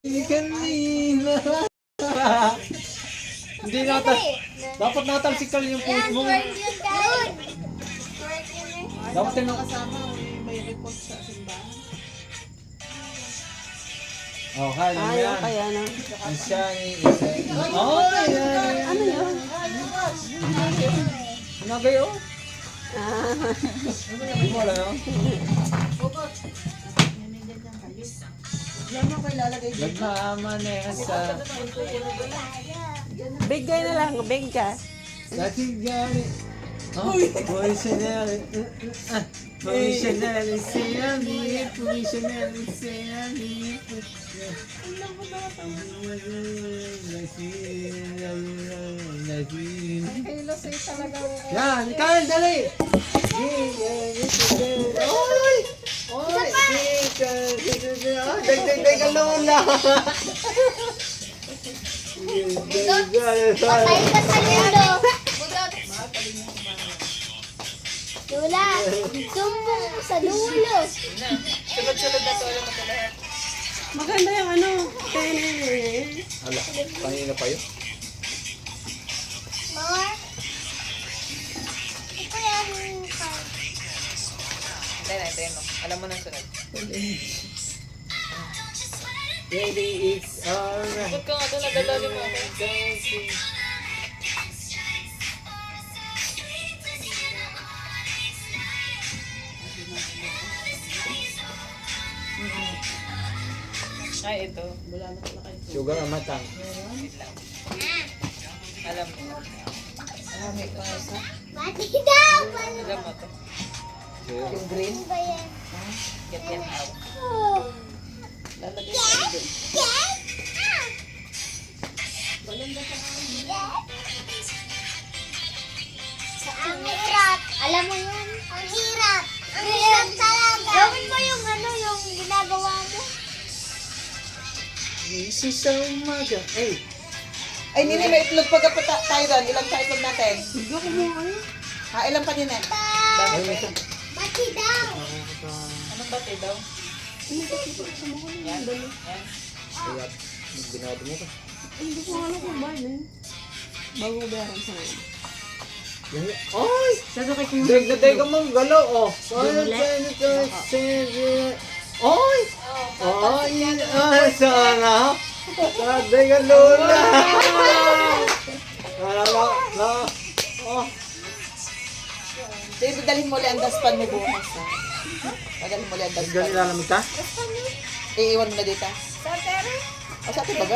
Kanina. Hindi natal. Dapat natalsikal yung post mo. Dapat tinang Kasama, may report sa simbahan. Oh, kaya mo yan. Kaya na. Isa. Oh, yan. Ano yun? Ano kayo? Ah, Hindi mo alam yun? Yan mo kayo lalagay dito. Nagmamanesa. bigay na lang, bigay. Dati gani. Oh, provisionary. Provisionary sinabi. Provisionary sinabi. Kayo lasay talaga ako. Yan, ikaw, dali! Oy! Oy! Dagdag ka lola! Patay ka sa lulo. Lula, sumbong mo sa lulo. Sunod-sunod na to, alam mo ito lahat. Maganda yung ano. Kaya na yun. Hala, kanina pa yun? More. Ito yan. Tayo mo. Alam mo nang sunod. Baby, it's alright. Huwag ka nga doon, nadalali mo ako. Ay, ito. Wala na pala kayo. Sugar ang matang. Alam mo. May pasa. Mati daw. Alam mo to. Yung green. Ano ba yan? Get yan out. Oh. Lalagay ko doon. Yes. Ang hirap. Alam mo yun? Ang hirap. Ang hirap talaga. Gawin mo yung ano, yung ginagawa mo. Easy sa umaga. Ay! Ay, Nini, may itlog pagkapata tayo doon. Ilang sa itlog natin? Hindi ko mo ano. Ha, ilang pa din eh? Ay, ito. Mati daw. Anong bati daw? Yan. Yan. Kaya, binado mo ka. Hindi ko alam kung ba yun. Bago ko bayaran sa ngayon. Ay! Sasakay ko yung... Deg ka mong galaw, oh. Oy! Ay, sana. Sabi ka, Lola. Oh. Sige, dalhin mo ulit ang daspan mo bukas. Ha? Dalhin mo ulit ang daspan. Ganun lalamig ka? Iiwan mo na dito. O, sa atin baga?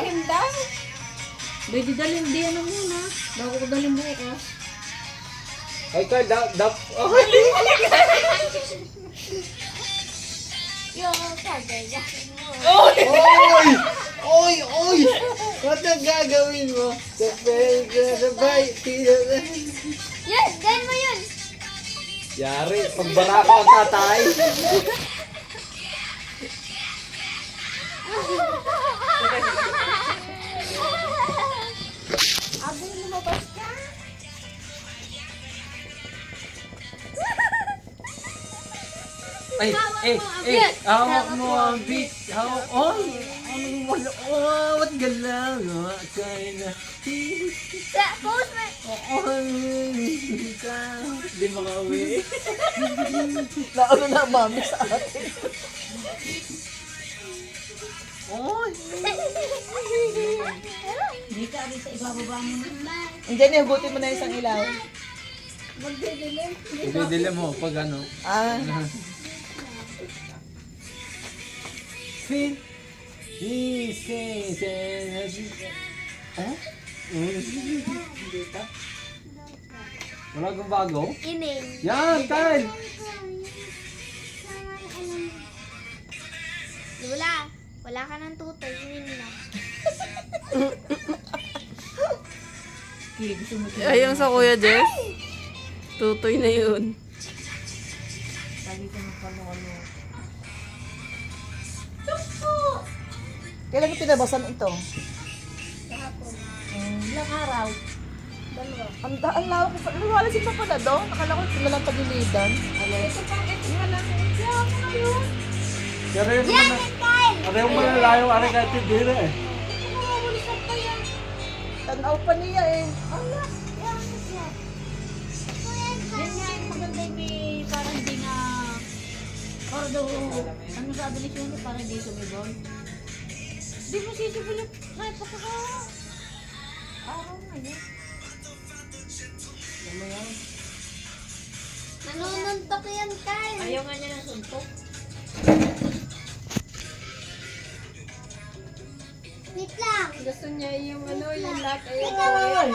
Pwede dalhin, di ano muna. Bago ko dalhin bukas. Ay, ka, oh, Yung kagaya mo. Oy! Oy! Oy! What ang gagawin mo? Sabay, Yun, ganyan mo yun. Yari, pagbara ko ang tatay. Abay, lumabas ka. Ay, hawak mo ang beat. Oy! Anong wala? Oh, what galaw? Kaya na. Sa post mo. Oy! Di makauwi. Naano na mami sa atin. Oy! Hindi ka rin sa ibababa mo na. Hindi, nihugutin mo na isang ilaw. Magdidilim. Ibidila mo pag ano. Ah, Feel. Oh? Wala kang bago? Ining. Yan, Kyle! Lula, wala ka ng tutoy. Yun na. Ay, yung sa Kuya Jess. Tutoy na yun. kailan mo pinabasan ito? Ilang araw? Dalawa. Ang lawak ko pa. Wala si Papa na doon. Akala ko ito na lang pagilidan. Ito pa, ito pa lang. Kaya mo na yun. Seryoso Yan, na. Kyle! Ano yung malalayo, ari kahit hindi na eh. Mawawalusan pa yan. Tanaw pa niya eh. Ala, yan siya. Kuya, Yan nga yung maganda yung may parang hindi nga para daw, ano sabi ni Shuni, parang hindi sumibol. Di mo sisibol yung kahit pa ka araw na yun. Ano yan? nanununtok yan, Kyle. Ayaw nga niya ng suntok. Wait lang. Gusto niya yung ano, yung lock. Wait lang.